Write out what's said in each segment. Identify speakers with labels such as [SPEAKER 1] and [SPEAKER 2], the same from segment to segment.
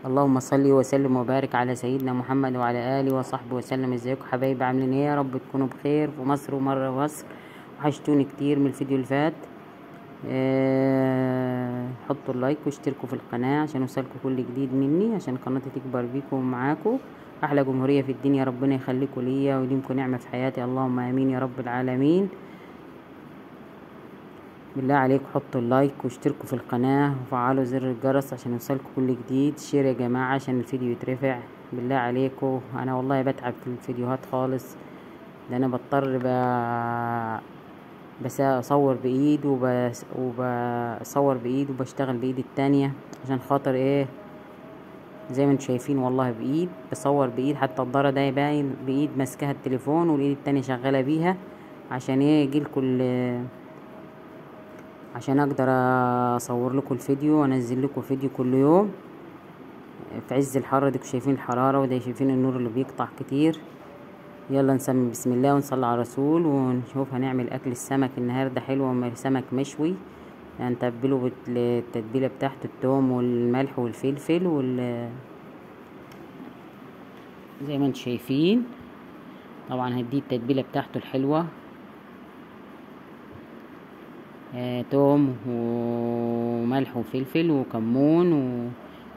[SPEAKER 1] اللهم صل وسلم وبارك على سيدنا محمد وعلى اله وصحبه وسلم. ازيكم حبايبي، عاملين ايه؟ يا رب تكونوا بخير في مصر ومره مصر. وحشتوني كتير من الفيديو اللي فات. حطوا اللايك واشتركوا في القناه عشان يوصلكوا كل جديد مني، عشان قناتي تكبر بيكم ومعاكم. احلى جمهوريه في الدنيا، ربنا يخليكم ليا ويديمكم نعمه في حياتي، اللهم امين يا رب العالمين. بالله عليكم حطوا اللايك واشتركوا في القناة وفعلوا زر الجرس عشان يوصلكوا كل جديد. شير يا جماعة عشان الفيديو يترفع. بالله عليكم، انا والله بتعب في الفيديوهات خالص، ده انا بضطر بس اصور بايد وبصور بايد وبشتغل بايد التانية عشان خاطر ايه، زي ما انتم شايفين والله بايد بصور بايد، حتى الضرة ده باين بايد ماسكها التليفون والايد التانية شغالة بيها عشان ايه يجيلكوا عشان اقدر اصور لكم الفيديو وانزل لكم فيديو كل يوم في عز الحر. ديكوا شايفين الحرارة وده شايفين النور اللي بيقطع كتير. يلا نسمي بسم الله ونصلي على الرسول ونشوف هنعمل اكل السمك النهارده. حلو، سمك مشوي هنتبله بالتتبيله بتاعته، التوم والملح والفلفل زي ما انتم شايفين. طبعا هدي التتبيله بتاعته الحلوه، توم وملح وفلفل وكمون،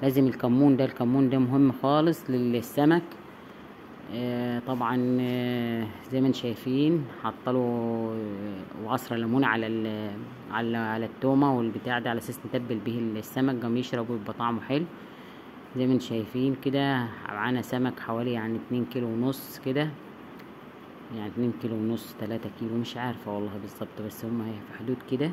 [SPEAKER 1] ولازم الكمون ده مهم خالص للسمك. طبعا زي ما انتم شايفين حطله وعصره ليمون على التومه والبتاع ده على اساس نتبل به السمك قام يشرب ويبقى طعمه حلو. زي ما انتم شايفين كده معانا سمك حوالي يعني 2.5 كيلو كده، يعني 2.5 كيلو 3 كيلو مش عارفه والله بالظبط، بس هم في حدود كده.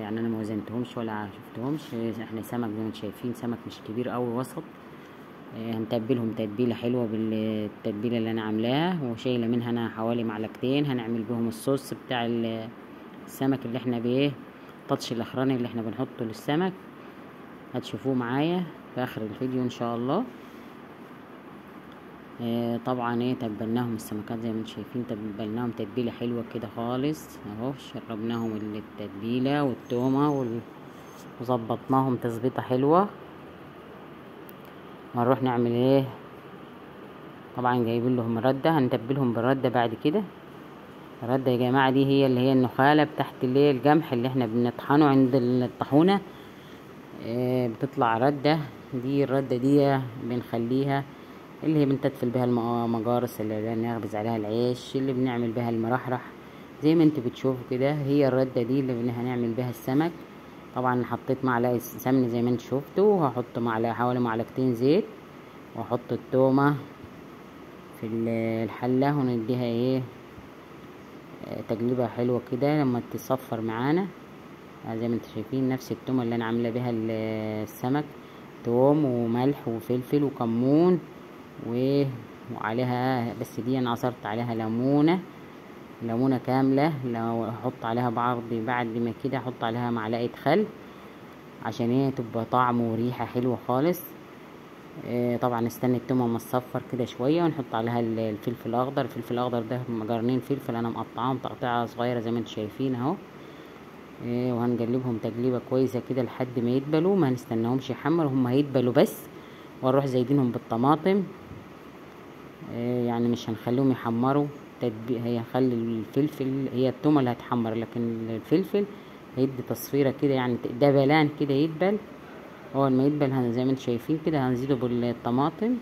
[SPEAKER 1] يعني انا ما وزنتهمش ولا شفتهمش. احنا سمك زي ما انتم شايفين، سمك مش كبير قوي، وسط. هنتبلهم تتبيله حلوه بالتتبيله اللي انا عاملاها، وشايله منها انا حوالي معلقتين هنعمل بهم الصوص بتاع السمك اللي احنا بايه، التاتش الاخراني اللي احنا بنحطه للسمك. هتشوفوه معايا في اخر الفيديو ان شاء الله. طبعا ايه تبلناهم السمكات زي ما انتم شايفين، تبلناهم تتبيله حلوه كده خالص اهو، شربناهم التتبيله والتومه وظبطناهم تظبيطه حلوه. هنروح نعمل ايه، طبعا جايبين لهم رده، هنتبلهم بالرده بعد كده. الرده يا جماعه دي هي اللي هي النخاله بتاعت اللي القمح اللي احنا بنطحنه عند الطاحونه، بتطلع رده. دي الرده دي بنخليها اللي هي بنتدفل بها المجارس اللي نخبز عليها العيش، اللي بنعمل بها المرحرح زي ما انتوا بتشوفوا كده. هي الرده دي اللي هنعمل بها السمك. طبعا حطيت معلقه سمن زي ما انتوا شفتوا، وهحط حوالي معلقتين زيت، واحط التومه في الحله ونديها ايه تقليبه حلوه كده لما تصفر معانا. زي ما انتوا شايفين نفس التومه اللي انا عامله بها السمك، توم وملح وفلفل وكمون وعليها، بس دي انا عصرت عليها ليمونه كامله. لو احط عليها بعد ما كده احط عليها معلقه خل عشان ايه تبقى طعم وريحه حلوه خالص. طبعا نستنى التومه ما تصفر كده شويه ونحط عليها الفلفل الاخضر. الفلفل الاخضر ده قرنين فلفل انا مقطعاهم تقطيعه صغيره زي ما انتم شايفين اهو. وهنقلبهم تقليبه كويسه كده لحد ما يدبلوا، ما هنستناهمش يحمروا، هم هيدبلوا بس. ونروح زايدينهم بالطماطم، يعني مش هنخليهم يحمروا. هي هنخلي الفلفل، هي التومه اللي هتحمر، لكن الفلفل هيدي تصفيره كده، يعني دبلان كده يدبل. اول ما يدبل زي ما انتم شايفين كده هنزيده بالطماطم،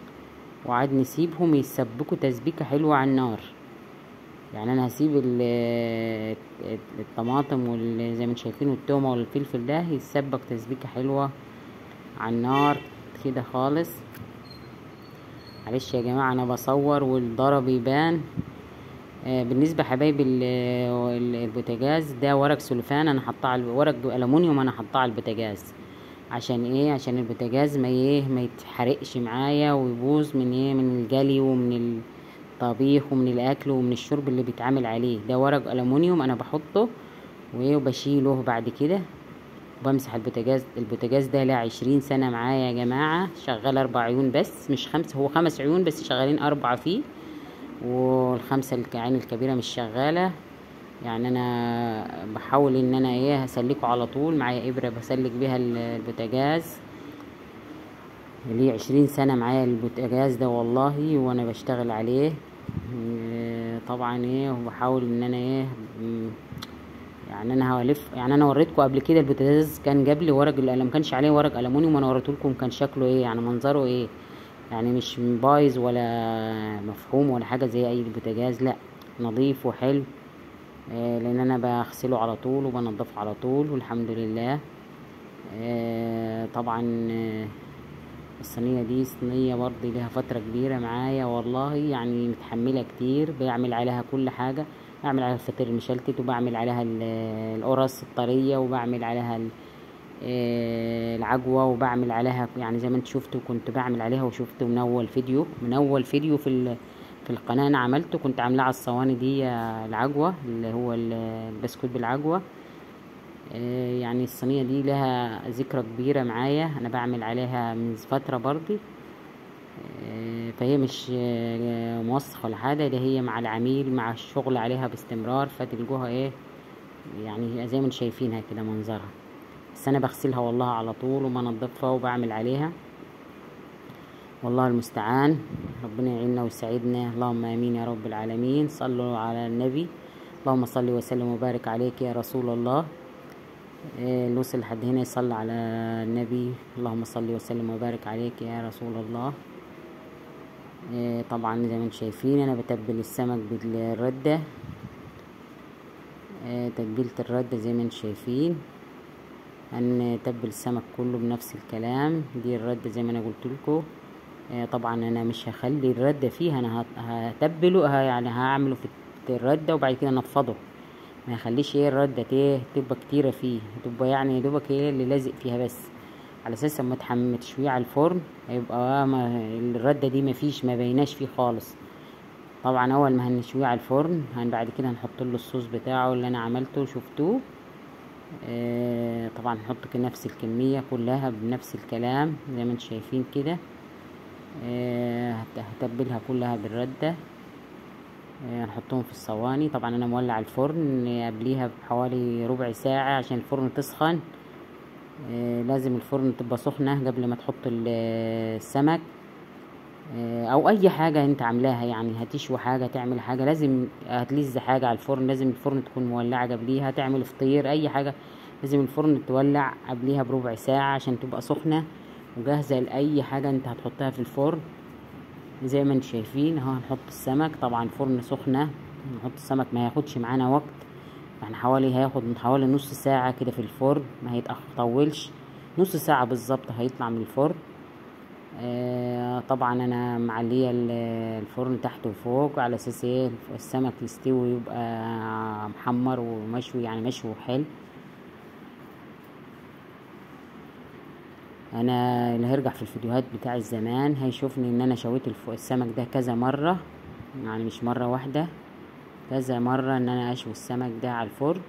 [SPEAKER 1] وعاد نسيبهم يسبكوا تسبيكه حلوه على النار. يعني انا هسيب الطماطم زي ما انتم شايفين والتومه والفلفل ده يتسبك تسبيكه حلوه على النار كده خالص. معلش يا جماعه انا بصور والضرب يبان. بالنسبه حبايبي البوتاجاز ده ورق سلوفان، انا حطاه على ورق الومنيوم، انا حطاه على البوتاجاز عشان ايه، عشان البوتاجاز ما يتحرقش معايا ويبوظ من الجلي ومن الطبيخ ومن الاكل ومن الشرب اللي بيتعمل عليه. ده ورق الومنيوم انا بحطه وبشيله بعد كده وبمسح البوتاجاز ده له 20 سنه معايا يا جماعه، شغال 4 عيون بس مش 5، هو 5 عيون بس شغالين 4 فيه، والخمسه العين الكبيره مش شغاله. يعني انا بحاول ان انا ايه هسلكه على طول، معايا ابره بسلك بيها البوتاجاز ليه 20 سنة معايا البوتاجاز ده والله، وانا بشتغل عليه. طبعا ايه، وبحاول ان انا ايه، يعني انا هلف، يعني انا وريتكم قبل كده البوتاجاز كان جاب لي ورق ما كانش عليه ورق الومنيوم، وانا وريتهولكم كان شكله ايه، يعني منظره ايه، يعني مش بايظ ولا مفحوم ولا حاجه زي اي بوتاجاز، لا نظيف وحلو. لان انا بغسله على طول وبنضفه على طول والحمد لله. طبعا الصينيه دي صينيه برضه ليها فتره كبيره معايا والله، يعني متحمله كتير، بعمل عليها كل حاجه، بعمل عليها الفطير المشلتت، وبعمل عليها القرص الطريه، وبعمل عليها العجوه، وبعمل عليها يعني زي ما انت شفتوا كنت بعمل عليها، وشفت من اول فيديو في القناه انا عملته، كنت عاملاه على الصواني دي العجوه اللي هو البسكوت بالعجوه. يعني الصينيه دي لها ذكرى كبيره معايا، انا بعمل عليها من فتره برضي. فهي مش موسخه ولا حاجه، ده هي مع العميل مع الشغل عليها باستمرار، فتلقوها ايه، يعني زي ما انتم شايفينها كده منظرها. بس انا بغسلها والله على طول وبنضفها وبعمل عليها، والله المستعان. ربنا يعيننا ويسعدنا، اللهم امين يا رب العالمين. صلوا على النبي، اللهم صل وسلم وبارك عليك يا رسول الله. اللي وصل لحد هنا يصلي على النبي، اللهم صل وسلم وبارك عليك يا رسول الله. طبعا زي ما انتم شايفين انا بتبل السمك بالردة، تتبيلة الردة زي ما انتم شايفين، هنتبل السمك كله بنفس الكلام. دي الردة زي ما انا قلت لكم. طبعا انا مش هخلي الردة فيها، انا هتبله، يعني هعمله في الردة وبعد كده انفضه، ما يخليش ايه الردة تبقى كتيرة فيه، تبقى يعني يا دوبك ايه اللي لازق فيها بس، على اساس اما تشويه على الفرن هيبقى الردة دي ما بيناش فيه خالص. طبعا اول ما هنشويه على الفرن بعد كده هنحط له الصوص بتاعه اللي انا عملته شفتوه. طبعا نحط نفس الكمية كلها بنفس الكلام زي ما انتم شايفين كده. هتبلها كلها بالردة. هنحطهم في الصواني. طبعا انا مولع الفرن قبليها بحوالي ربع ساعة عشان الفرن تسخن. لازم الفرن تبقى سخنة قبل ما تحط السمك او اي حاجة انت عاملاها، يعني هتشوي حاجة تعمل حاجة لازم هتلز حاجة على الفرن، لازم الفرن تكون مولعة قبليها، تعمل فطير اي حاجة لازم الفرن تولع قبليها بربع ساعة عشان تبقى سخنة وجاهزة لأي حاجة انت هتحطها في الفرن. زي ما انتم شايفين اهو هنحط السمك، طبعا الفرن سخنة، نحط السمك ما هياخدش معانا وقت، يعني هياخد حوالي نص ساعة كده في الفرن، ما هيطولش، نص ساعة بالظبط هيطلع من الفرن. طبعا انا معليه الفرن تحت وفوق على اساس ايه السمك يستوي ويبقى محمر ومشوي، يعني مشوي حلو. انا اللي هيرجع في الفيديوهات بتاع الزمان هيشوفني ان انا شويت السمك ده كذا مرة، يعني مش مرة واحدة، كذا مرة ان انا اشوي السمك ده على الفرن.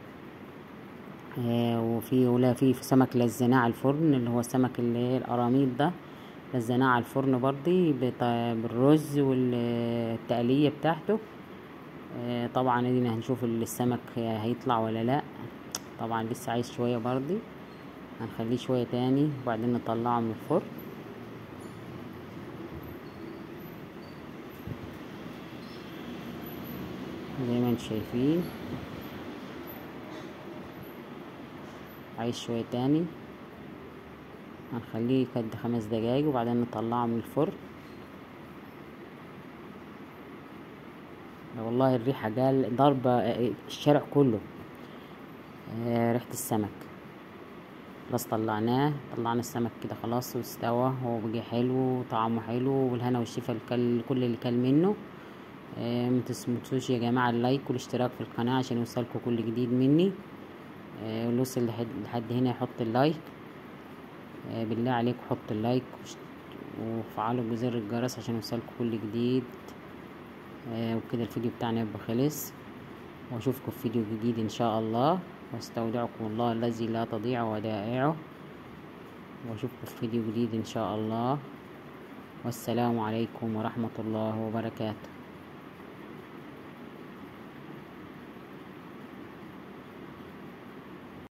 [SPEAKER 1] ولا في سمك لزناه على الفرن اللي هو السمك اللي هي القراميط ده، لزناه على الفرن برضي بالرز والتقلية بتاعته. طبعا ادينا هنشوف السمك هيطلع ولا لا، طبعا لسه عايز شوية برضي، هنخليه شوية تاني وبعدين نطلعه من الفرن. زي ما انتم شايفين عايز شوية تاني، هنخليه يكد 5 دقايق وبعدين نطلعه من الفرن. والله الريحة ضربة الشارع كله، ريحة السمك. خلاص طلعنا السمك كده خلاص واستوى، هو بقى حلو وطعمه حلو، والهنا والشفا كل اللي كل منه. متنسوش يا جماعة اللايك والاشتراك في القناة عشان يوصلكوا كل جديد مني. اللي وصل لحد هنا يحط اللايك، بالله عليك حط اللايك وفعلوا زر الجرس عشان يوصلكوا كل جديد. وبكده الفيديو بتاعنا يبقى خلص، واشوفكم في فيديو جديد ان شاء الله، واستودعكم الله الذي لا تضيع ودائعه، واشوفكم في فيديو جديد ان شاء الله، والسلام عليكم ورحمة الله وبركاته.